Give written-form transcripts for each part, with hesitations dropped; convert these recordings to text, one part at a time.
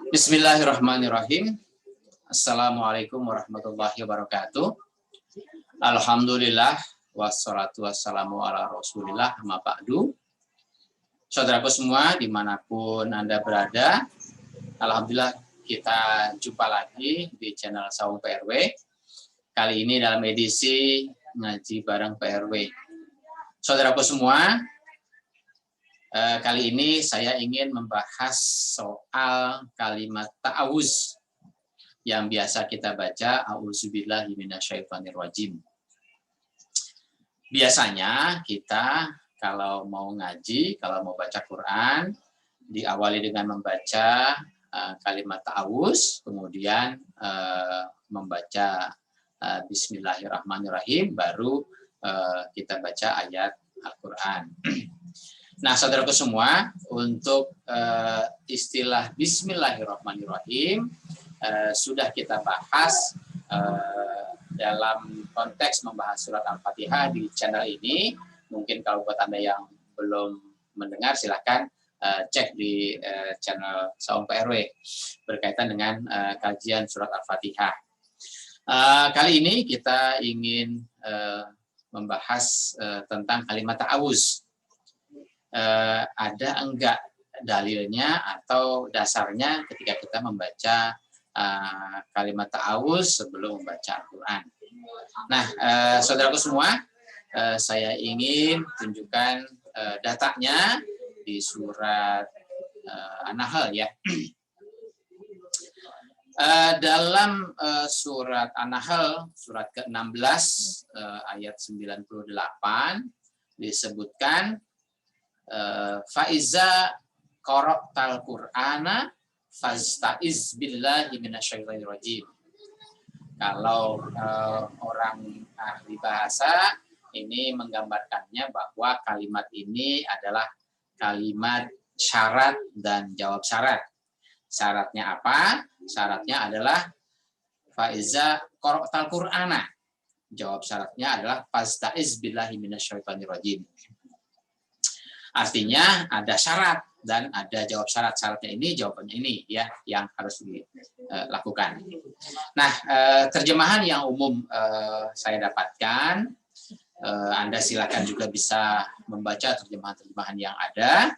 Bismillahirrahmanirrahim. Assalamualaikum warahmatullahi wabarakatuh. Alhamdulillah wassalatu wassalamu ala Rasulillah amma ba'du. Saudaraku semua dimanapun Anda berada, alhamdulillah kita jumpa lagi di channel Saung PRW. Kali ini dalam edisi ngaji bareng PRW. Saudaraku semua, kali ini saya ingin membahas soal kalimat ta'awuz yang biasa kita baca, a'udzubillahi minasyaitonirrajim. Biasanya kita kalau mau ngaji, kalau mau baca Quran, diawali dengan membaca kalimat ta'awuz, kemudian membaca Bismillahirrahmanirrahim, baru kita baca ayat Al-Quran. Nah, saudaraku semua, untuk istilah Bismillahirrahmanirrahim sudah kita bahas dalam konteks membahas surat Al-Fatihah di channel ini. Mungkin kalau buat Anda yang belum mendengar, silahkan cek di channel Saung PRW berkaitan dengan kajian surat Al-Fatihah. Kali ini kita ingin membahas tentang kalimat ta'awuz. Ada enggak dalilnya atau dasarnya ketika kita membaca kalimat ta'awuz sebelum membaca Al-Quran. Nah, saudaraku semua, saya ingin tunjukkan datanya di surat An-Nahl ya. Dalam surat An-Nahl, surat ke-16 ayat 98 disebutkan faiza qara'tal Qur'ana fasta'iz billahi minasyaitonir rajim. Kalau orang ahli bahasa ini menggambarkannya bahwa kalimat ini adalah kalimat syarat dan jawab syarat. Syaratnya apa? Syaratnya adalah faiza qara'tal Qur'ana. Jawab syaratnya adalah fasta'iz billahi minasyaitonir rajim. Artinya ada syarat dan ada jawab syarat. Syaratnya ini, jawabannya ini ya yang harus dilakukan. Nah, terjemahan yang umum saya dapatkan, Anda silakan juga bisa membaca terjemahan-terjemahan yang ada.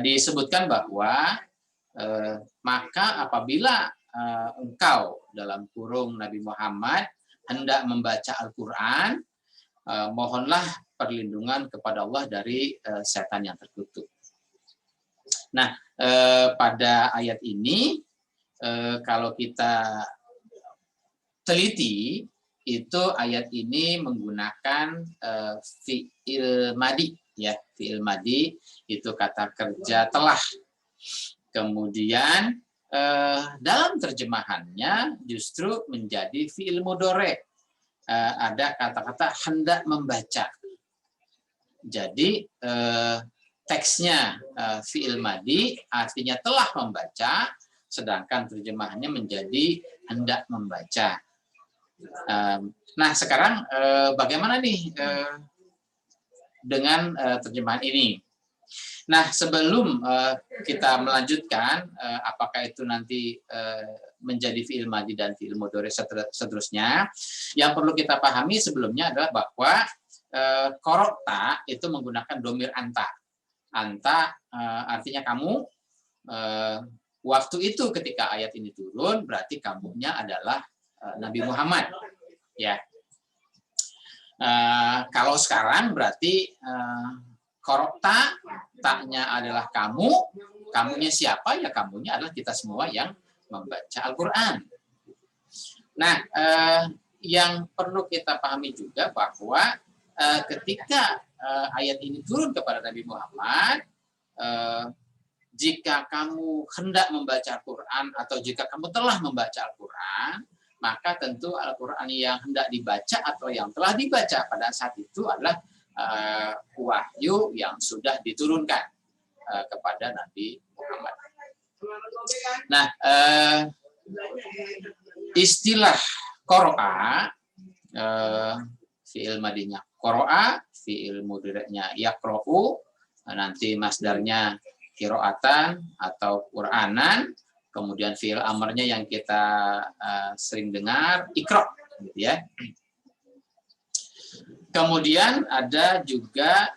Disebutkan bahwa maka apabila engkau dalam kurung Nabi Muhammad hendak membaca Al-Quran, mohonlah perlindungan kepada Allah dari setan yang terkutuk. Nah, pada ayat ini kalau kita teliti, itu ayat ini menggunakan fi'il madi ya. Fi'il madi itu kata kerja telah. Kemudian dalam terjemahannya justru menjadi fi'il mudhari'. Ada kata-kata hendak membaca. Jadi teksnya fi'il madi artinya telah membaca, sedangkan terjemahannya menjadi hendak membaca. Nah, sekarang bagaimana nih dengan terjemahan ini? Nah, sebelum kita melanjutkan, apakah itu nanti menjadi fi'il madi dan fi'il mudhari seterusnya, yang perlu kita pahami sebelumnya adalah bahwa qara'ta itu menggunakan domir anta. Anta artinya kamu. Waktu itu ketika ayat ini turun, berarti kamunya adalah Nabi Muhammad. Ya. Kalau sekarang berarti qara'ta, taknya adalah kamu, kamunya siapa? Ya kamunya adalah kita semua yang membaca Al-Quran. Nah, yang perlu kita pahami juga bahwa ketika ayat ini turun kepada Nabi Muhammad, jika kamu hendak membaca Al-Quran atau jika kamu telah membaca Al-Quran, maka tentu Al-Quran yang hendak dibaca atau yang telah dibaca pada saat itu adalah wahyu yang sudah diturunkan kepada Nabi Muhammad. Nah, istilah qara'a, fi'il madinya qara'a, fi'il mudhari'nya yaqra'u, nanti masdarnya qiraatan atau Qur'anan, kemudian fi'il amarnya yang kita sering dengar, iqra, gitu ya. Kemudian ada juga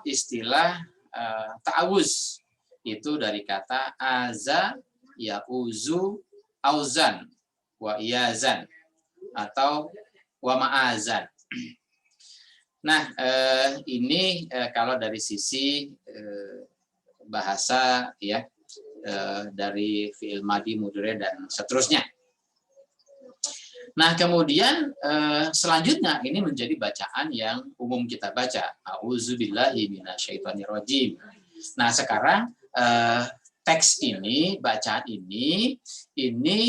istilah ta'awuz, itu dari kata aza, ya'uzu, auzan, wa iyazan, atau wa ma'azan. Nah, ini kalau dari sisi bahasa ya, dari fi'il madhi, mudhari dan seterusnya. Nah, kemudian selanjutnya ini menjadi bacaan yang umum kita baca. A'udzubillahi minasyaitonirrajim. Nah, sekarang teks ini, bacaan ini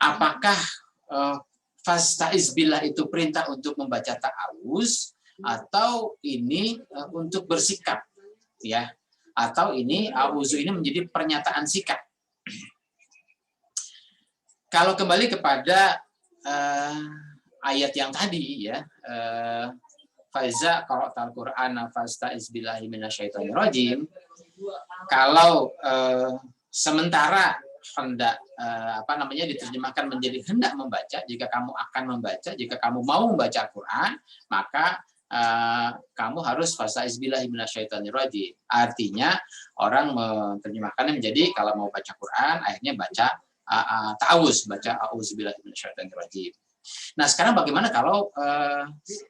apakah fasta'iz billah itu perintah untuk membaca ta'awuz atau ini untuk bersikap, ya? Atau ini a'udzu ini menjadi pernyataan sikap. Kalau kembali kepada ayat yang tadi ya, faiza qara'tal qur'ana fasta'iz billahi minasyaitonirrajim. Kalau sementara hendak diterjemahkan menjadi hendak membaca, jika kamu akan membaca, jika kamu mau membaca Al-Qur'an, maka kamu harus fasta'iz billahi minasyaitonirrajim. Artinya orang menerjemahkannya menjadi kalau mau baca Quran akhirnya baca ta'awuz, baca a'udzubillahi minasyaitonirrajim. Nah, sekarang bagaimana kalau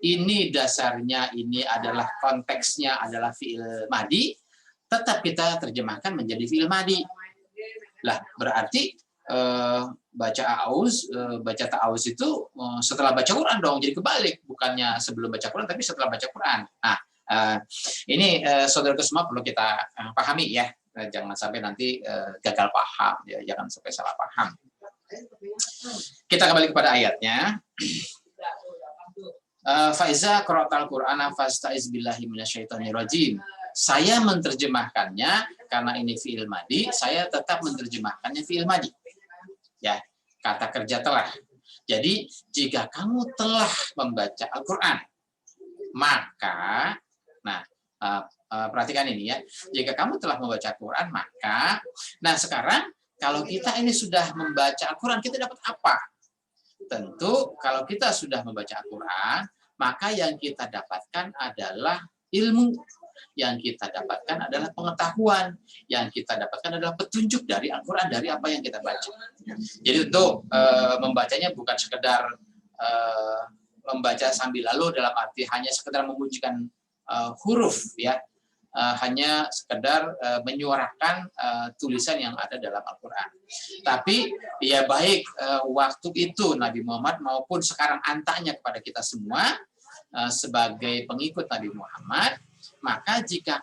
ini dasarnya ini adalah konteksnya adalah fi'il madhi, tetap kita terjemahkan menjadi fi'il madhi. Lah, berarti baca ta'awuz itu setelah baca Quran dong, jadi kebalik, bukannya sebelum baca Quran tapi setelah baca Quran. Nah, ini saudara semua perlu kita pahami ya. Jangan sampai nanti gagal paham, ya, jangan sampai salah paham. Kita kembali kepada ayatnya. Faiza qara'tal Qur'ana fasta'iz billahi minasyaitonirrajim. Saya menerjemahkannya karena ini fi'il madhi, saya tetap menerjemahkannya fi'il madhi. Ya, kata kerja telah. Jadi jika kamu telah membaca Al-Qur'an, maka perhatikan ini ya. Jika kamu telah membaca Al-Qur'an, maka sekarang kalau kita ini sudah membaca Al-Qur'an, kita dapat apa? Tentu kalau kita sudah membaca Al-Qur'an, maka yang kita dapatkan adalah ilmu, yang kita dapatkan adalah pengetahuan, yang kita dapatkan adalah petunjuk dari Al-Qur'an, dari apa yang kita baca. Jadi untuk membacanya bukan sekedar membaca sambil lalu dalam arti hanya sekedar memunculkan huruf ya, hanya sekedar menyuarakan tulisan yang ada dalam Al-Qur'an. Tapi ya baik waktu itu Nabi Muhammad maupun sekarang antanya kepada kita semua sebagai pengikut Nabi Muhammad, maka jika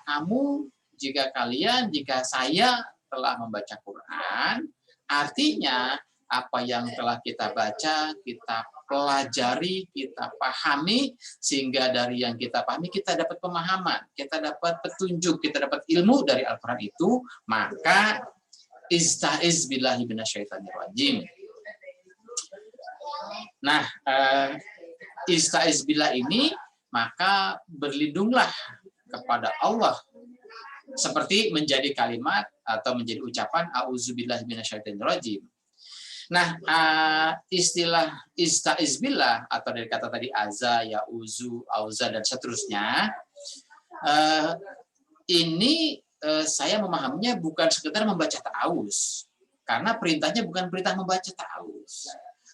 saya telah membaca Quran, artinya apa yang telah kita baca, kita pelajari, kita pahami, sehingga dari yang kita pahami kita dapat pemahaman, kita dapat petunjuk, kita dapat ilmu dari Al-Quran itu, maka ista'iz billahi minasyaitonirrajim. Nah, ista'iz billah ini maka berlindunglah kepada Allah, seperti menjadi kalimat atau menjadi ucapan a'udzubillahi minasyaitonirrajim. Nah, istilah ista'iz billah atau dari kata tadi aza, ya'uzu, auza dan seterusnya, ini saya memahaminya bukan sekedar membaca ta'awuz, karena perintahnya bukan perintah membaca ta'awuz,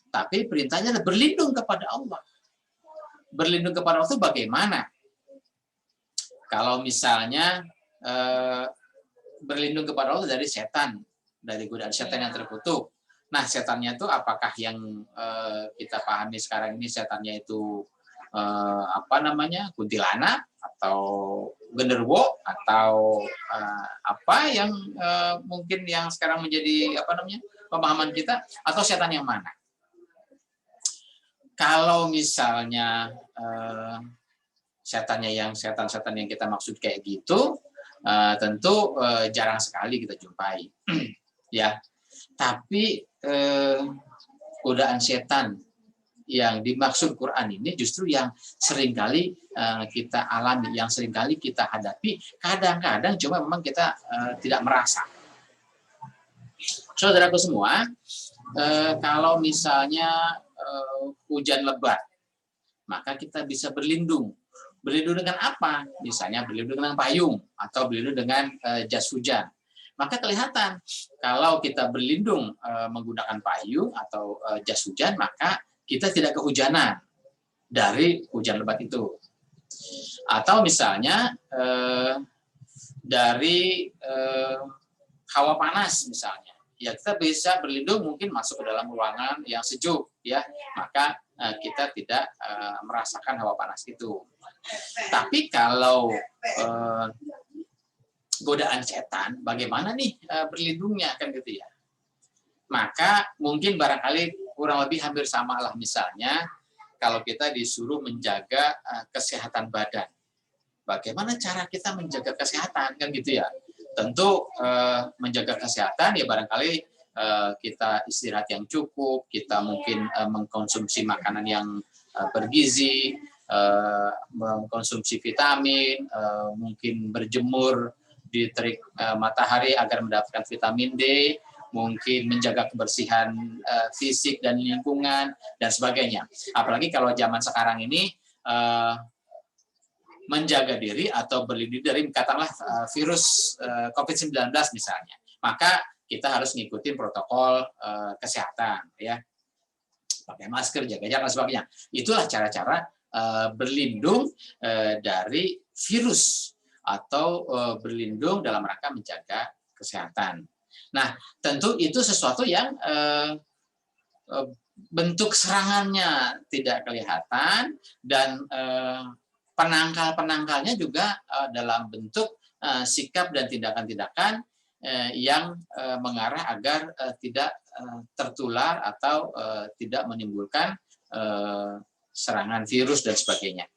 tapi perintahnya adalah berlindung kepada Allah. Berlindung kepada Allah itu bagaimana? Kalau misalnya berlindung kepada Allah dari setan, dari godaan setan yang terkutuk. Nah, setannya itu apakah yang kita pahami sekarang ini setannya itu kuntilanak atau genderuwo atau apa yang mungkin yang sekarang menjadi pemahaman kita, atau setan yang mana? Kalau misalnya setannya yang setan-setan yang kita maksud kayak gitu, tentu jarang sekali kita jumpai, ya. Tapi godaan setan yang dimaksud Quran ini justru yang seringkali kita alami, yang seringkali kita hadapi, kadang-kadang cuma memang kita tidak merasa. Saudaraku semua, kalau misalnya hujan lebat, maka kita bisa berlindung. Berlindung dengan apa? Misalnya berlindung dengan payung atau berlindung dengan jas hujan. Maka kelihatan kalau kita berlindung menggunakan payung atau jas hujan, maka kita tidak kehujanan dari hujan lebat itu. Atau misalnya dari hawa panas misalnya, ya kita bisa berlindung mungkin masuk ke dalam ruangan yang sejuk, ya, maka kita tidak merasakan hawa panas itu. Tapi kalau godaan setan, bagaimana nih berlindungnya kan gitu ya? Maka mungkin barangkali kurang lebih hampir sama lah, misalnya kalau kita disuruh menjaga kesehatan badan. Bagaimana cara kita menjaga kesehatan kan gitu ya? Tentu menjaga kesehatan ya barangkali kita istirahat yang cukup, kita mungkin mengkonsumsi makanan yang bergizi, mengkonsumsi vitamin, mungkin berjemur di terik matahari agar mendapatkan vitamin D, mungkin menjaga kebersihan fisik dan lingkungan dan sebagainya. Apalagi kalau zaman sekarang ini menjaga diri atau berlindung dari katakanlah virus COVID-19 misalnya, maka kita harus ngikutin protokol kesehatan, ya, pakai masker, jaga jarak dan sebagainya. Itulah cara-cara berlindung dari virus atau berlindung dalam rangka menjaga kesehatan. Nah, tentu itu sesuatu yang bentuk serangannya tidak kelihatan dan penangkal-penangkalnya juga dalam bentuk sikap dan tindakan-tindakan yang mengarah agar tidak tertular atau tidak menimbulkan serangan virus dan sebagainya.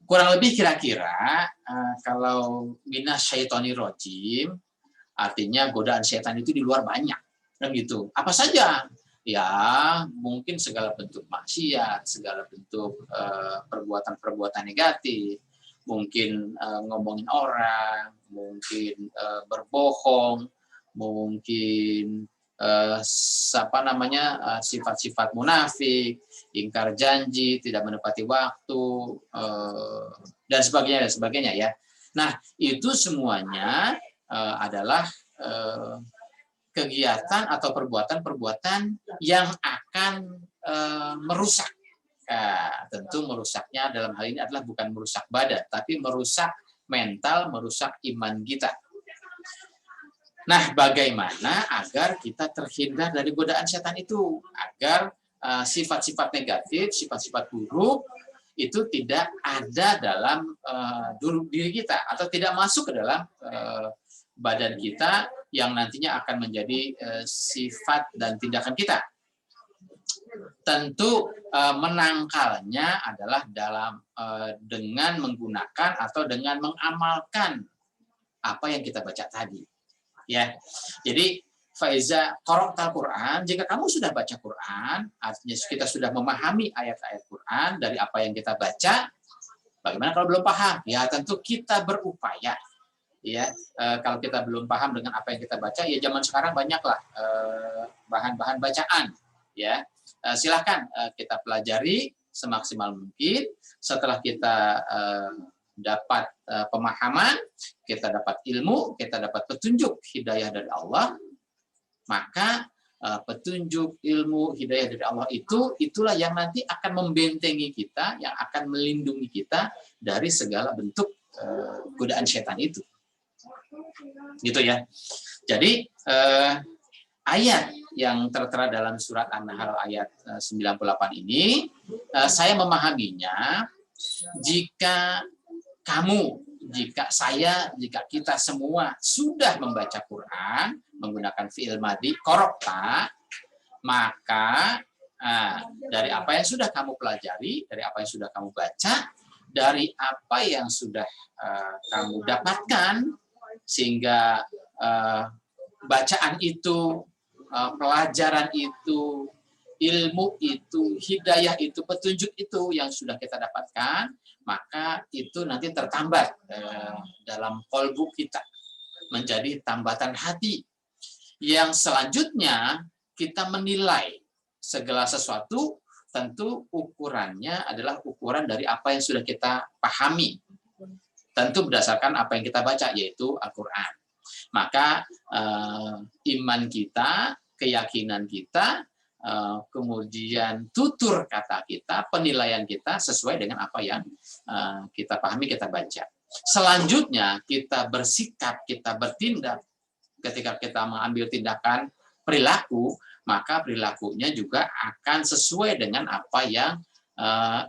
Kurang lebih kira-kira kalau minasyaitonir rajim, artinya godaan setan itu di luar banyak, kan gitu. Apa saja? Ya, mungkin segala bentuk maksiat, segala bentuk perbuatan-perbuatan negatif, mungkin ngomongin orang, mungkin berbohong, mungkin sifat-sifat munafik, ingkar janji, tidak menepati waktu, dan sebagainya ya. Nah, itu semuanya adalah kegiatan atau perbuatan-perbuatan yang akan merusak. Tentu merusaknya dalam hal ini adalah bukan merusak badan, tapi merusak mental, merusak iman kita. Nah, bagaimana agar kita terhindar dari godaan setan itu? Agar sifat-sifat negatif, sifat-sifat buruk itu tidak ada dalam diri kita atau tidak masuk ke dalam badan kita yang nantinya akan menjadi sifat dan tindakan kita. Tentu menangkalnya adalah dengan menggunakan atau dengan mengamalkan apa yang kita baca tadi. Ya, jadi faiza qara'tal Quran, jika kamu sudah baca Quran, artinya kita sudah memahami ayat-ayat Quran dari apa yang kita baca. Bagaimana kalau belum paham? Ya tentu kita berupaya. Ya, kalau kita belum paham dengan apa yang kita baca, ya zaman sekarang banyaklah bahan-bahan bacaan. Ya, silahkan kita pelajari semaksimal mungkin. Setelah kita dapat pemahaman, kita dapat ilmu, kita dapat petunjuk hidayah dari Allah, maka petunjuk ilmu hidayah dari Allah itulah yang nanti akan membentengi kita, yang akan melindungi kita dari segala bentuk godaan setan itu. Gitu ya. Jadi ayat yang tertera dalam surat An-Nahl ayat 98 ini, saya memahaminya jika jika kita semua sudah membaca Quran menggunakan fi'il madhi qara'ta, maka dari apa yang sudah kamu pelajari, dari apa yang sudah kamu baca, dari apa yang sudah kamu dapatkan, sehingga bacaan itu, pelajaran itu ilmu itu, hidayah itu, petunjuk itu yang sudah kita dapatkan, maka itu nanti tertambat dalam qalbu kita, menjadi tambatan hati. Yang selanjutnya kita menilai segala sesuatu, tentu ukurannya adalah ukuran dari apa yang sudah kita pahami. Tentu berdasarkan apa yang kita baca, yaitu Al-Quran. Maka iman kita, keyakinan kita, kemudian tutur kata kita, penilaian kita sesuai dengan apa yang kita pahami, kita baca. Selanjutnya kita bersikap, kita bertindak. Ketika kita mengambil tindakan perilaku, maka perilakunya juga akan sesuai dengan apa yang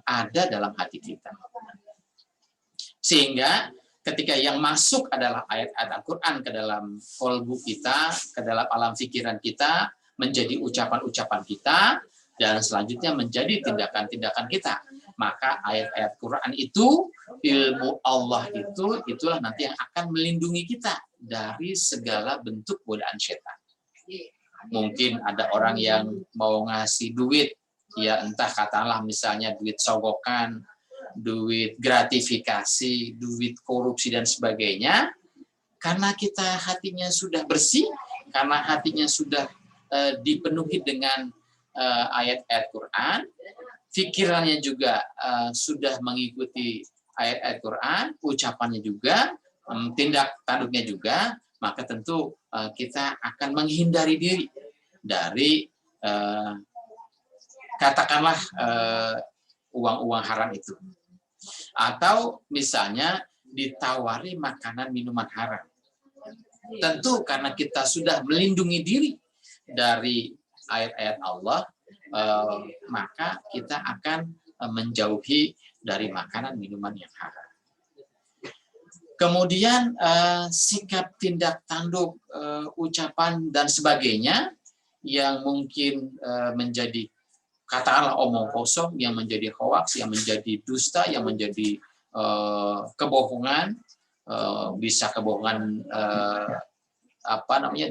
ada dalam hati kita. Sehingga ketika yang masuk adalah ayat-ayat Al-Quran ke dalam qalbu kita, ke dalam alam pikiran kita, menjadi ucapan-ucapan kita, dan selanjutnya menjadi tindakan-tindakan kita. Maka ayat-ayat Quran itu, ilmu Allah itu, itulah nanti yang akan melindungi kita dari segala bentuk godaan setan. Mungkin ada orang yang mau ngasih duit, ya entah katakanlah misalnya duit sogokan, duit gratifikasi, duit korupsi dan sebagainya, karena kita hatinya sudah bersih, karena hatinya sudah dipenuhi dengan ayat-ayat Quran, pikirannya juga sudah mengikuti ayat-ayat Quran, ucapannya juga, tindak tanduknya juga, maka tentu kita akan menghindari diri dari katakanlah uang-uang haram itu. Atau misalnya ditawari makanan minuman haram. Tentu karena kita sudah melindungi diri dari ayat-ayat Allah, maka kita akan menjauhi dari makanan minuman yang haram. Kemudian sikap, tindak tanduk, ucapan dan sebagainya yang mungkin menjadi katakanlah omong kosong, yang menjadi hoaks, yang menjadi dusta, yang menjadi kebohongan, bisa kebohongan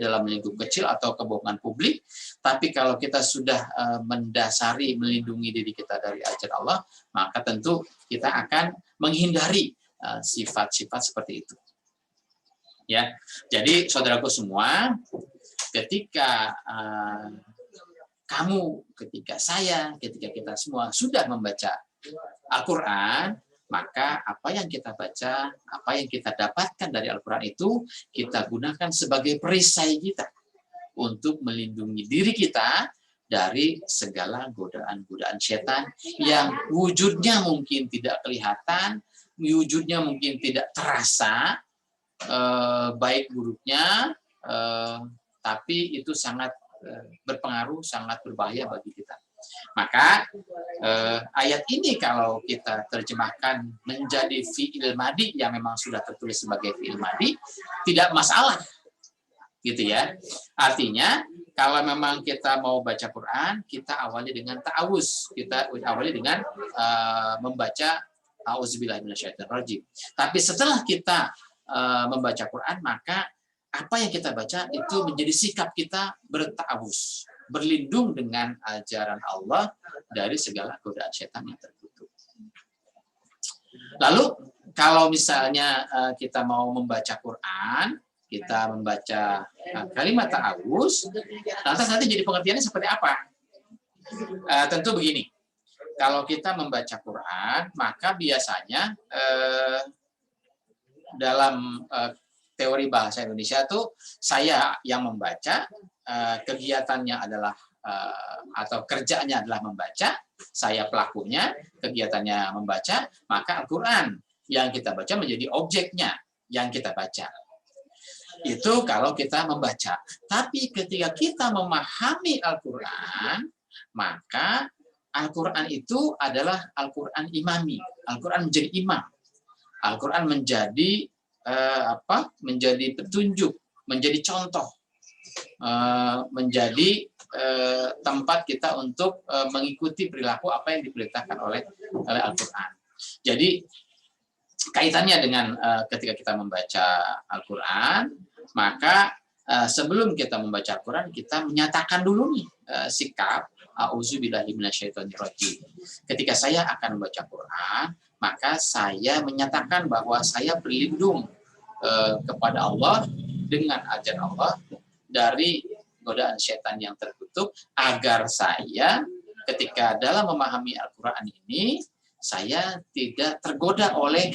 dalam lingkup kecil atau kebohongan publik. Tapi kalau kita sudah mendasari, melindungi diri kita dari ajaran Allah, maka tentu kita akan menghindari sifat-sifat seperti itu. Ya, jadi saudaraku semua, ketika kamu, ketika saya, ketika kita semua sudah membaca Al-Quran, maka apa yang kita baca, apa yang kita dapatkan dari Al-Quran itu, kita gunakan sebagai perisai kita untuk melindungi diri kita dari segala godaan-godaan setan yang wujudnya mungkin tidak kelihatan, wujudnya mungkin tidak terasa, baik buruknya, tapi itu sangat berpengaruh, sangat berbahaya bagi kita. Maka ayat ini kalau kita terjemahkan menjadi fi'il madi yang memang sudah tertulis sebagai fi'il madi, tidak masalah, gitu ya. Artinya kalau memang kita mau baca Quran, kita awali dengan ta'awuz, kita awali dengan membaca a'udzubillahi minasyaitonirrajim. Tapi setelah kita membaca Quran, maka apa yang kita baca itu menjadi sikap kita berta'awuz, berlindung dengan ajaran Allah dari segala godaan setan yang terkutuk. Lalu kalau misalnya kita mau membaca Quran, kita membaca kalimat ta'awuz, lantas nanti jadi pengertiannya seperti apa? Tentu begini, kalau kita membaca Quran, maka biasanya dalam teori bahasa Indonesia itu saya yang membaca, kegiatannya adalah atau kerjanya adalah membaca, saya pelakunya, kegiatannya membaca, maka Al-Quran yang kita baca menjadi objeknya yang kita baca. Itu kalau kita membaca. Tapi ketika kita memahami Al-Quran, maka Al-Quran itu adalah Al-Quran imami. Al-Quran menjadi imam. Al-Quran menjadi menjadi petunjuk, menjadi contoh, menjadi tempat kita untuk mengikuti perilaku apa yang diperintahkan oleh Al-Quran. Jadi kaitannya dengan ketika kita membaca Al-Quran, maka sebelum kita membaca Al-Quran, kita menyatakan dulu nih sikap, a'udzubillahi minasyaitonirrajim. Ketika saya akan membaca Quran, maka saya menyatakan bahwa saya berlindung kepada Allah dengan ajaran Allah dari godaan setan yang terkutuk, agar saya ketika dalam memahami Al-Quran ini saya tidak tergoda oleh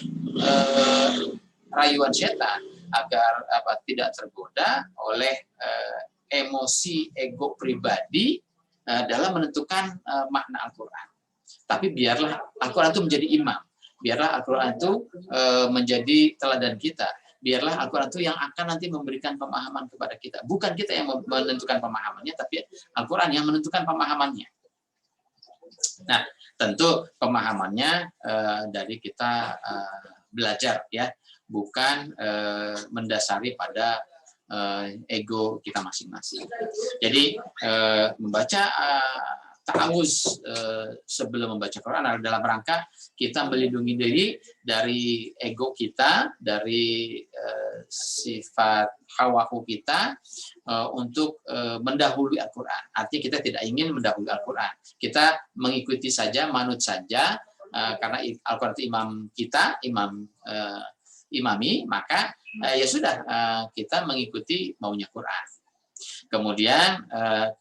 rayuan setan, agar tidak tergoda oleh emosi ego pribadi dalam menentukan makna Al-Quran. Tapi biarlah Al-Quran itu menjadi imam, biarlah Al-Quran itu menjadi teladan kita, biarlah Al-Quran itu yang akan nanti memberikan pemahaman kepada kita. Bukan kita yang menentukan pemahamannya, tapi Al-Quran yang menentukan pemahamannya. Nah, tentu pemahamannya dari kita belajar, ya, bukan mendasari pada ego kita masing-masing. Jadi membaca ta'awuz sebelum membaca Quran adalah dalam rangka kita melindungi diri dari ego kita, dari sifat hawahu kita untuk mendahului Al-Quran. Artinya kita tidak ingin mendahului Al-Quran. Kita mengikuti saja, manut saja, karena Al-Quran itu imam kita, imami, maka ya sudah, kita mengikuti maunya Quran. Kemudian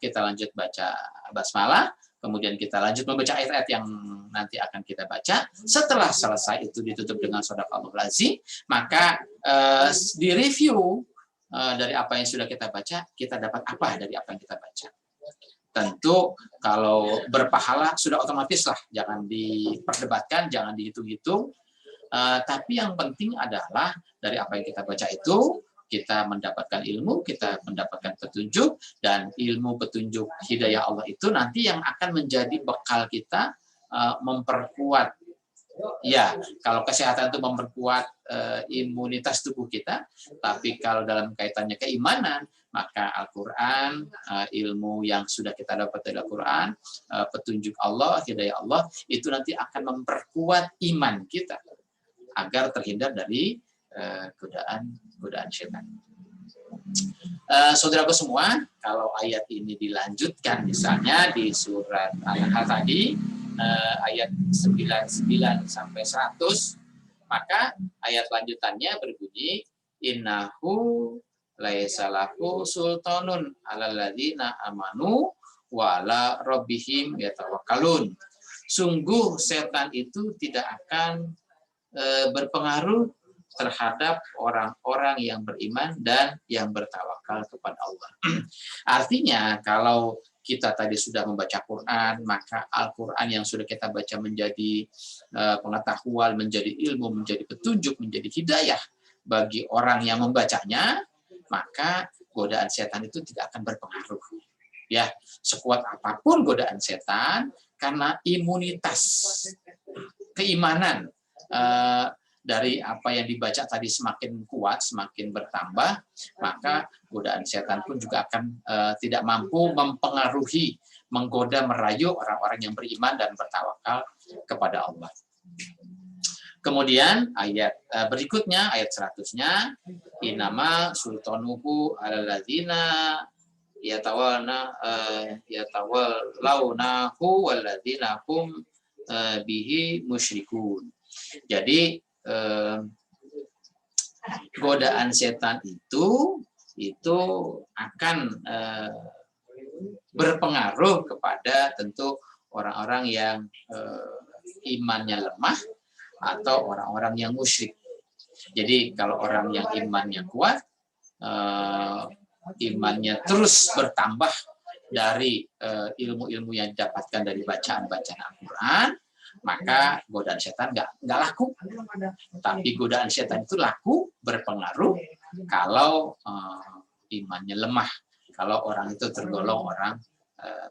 kita lanjut baca basmalah, kemudian kita lanjut membaca ayat-ayat yang nanti akan kita baca. Setelah selesai itu ditutup dengan shadaqallahul azim, maka direview dari apa yang sudah kita baca, kita dapat apa dari apa yang kita baca. Tentu kalau berpahala sudah otomatis lah, jangan diperdebatkan, jangan dihitung-hitung. Tapi yang penting adalah dari apa yang kita baca itu kita mendapatkan ilmu, kita mendapatkan petunjuk, dan ilmu petunjuk hidayah Allah itu nanti yang akan menjadi bekal kita memperkuat. Ya, kalau kesehatan itu memperkuat imunitas tubuh kita, tapi kalau dalam kaitannya keimanan, maka Al-Quran, ilmu yang sudah kita dapat dari Al-Quran, petunjuk Allah, hidayah Allah, itu nanti akan memperkuat iman kita agar terhindar dari godaan setan. Saudaraku semua, kalau ayat ini dilanjutkan misalnya di surat Al-Nahl tadi, ayat 99 sampai 100, maka ayat lanjutannya berbunyi, innahu laisa lahu sultanun 'alal ladzina amanu wa 'ala rabbihim yatawakkalun. Sungguh setan itu tidak akan berpengaruh terhadap orang-orang yang beriman dan yang bertawakal kepada Allah. Artinya kalau kita tadi sudah membaca Quran, maka Al-Quran yang sudah kita baca menjadi pengetahuan, menjadi ilmu, menjadi petunjuk, menjadi hidayah bagi orang yang membacanya, maka godaan setan itu tidak akan berpengaruh. Ya, sekuat apapun godaan setan, karena imunitas keimanan dari apa yang dibaca tadi semakin kuat, semakin bertambah, maka godaan setan pun juga akan tidak mampu mempengaruhi, menggoda, merayu orang-orang yang beriman dan bertawakal kepada Allah. Kemudian ayat berikutnya, ayat 100-nya, inama sultanuhu alalladzina yatawallawnahu walladzina hum bihi musyrikun. Jadi godaan setan itu akan berpengaruh kepada tentu orang-orang yang imannya lemah atau orang-orang yang musyrik. Jadi kalau orang yang imannya kuat, imannya terus bertambah dari ilmu-ilmu yang didapatkan dari bacaan-bacaan Al-Quran, maka godaan setan nggak laku. Tapi godaan setan itu laku, berpengaruh kalau imannya lemah, kalau orang itu tergolong orang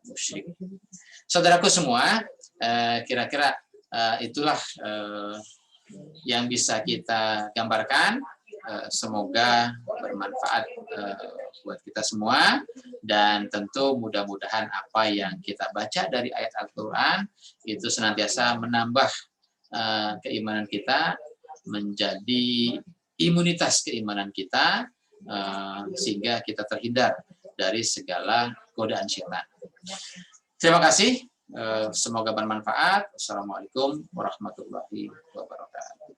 musyrik. Saudaraku semua, kira-kira itulah yang bisa kita gambarkan. Semoga bermanfaat buat kita semua, dan tentu mudah-mudahan apa yang kita baca dari ayat Al-Quran itu senantiasa menambah keimanan kita, menjadi imunitas keimanan kita, sehingga kita terhindar dari segala godaan setan. Terima kasih. Semoga bermanfaat. Wassalamualaikum warahmatullahi wabarakatuh.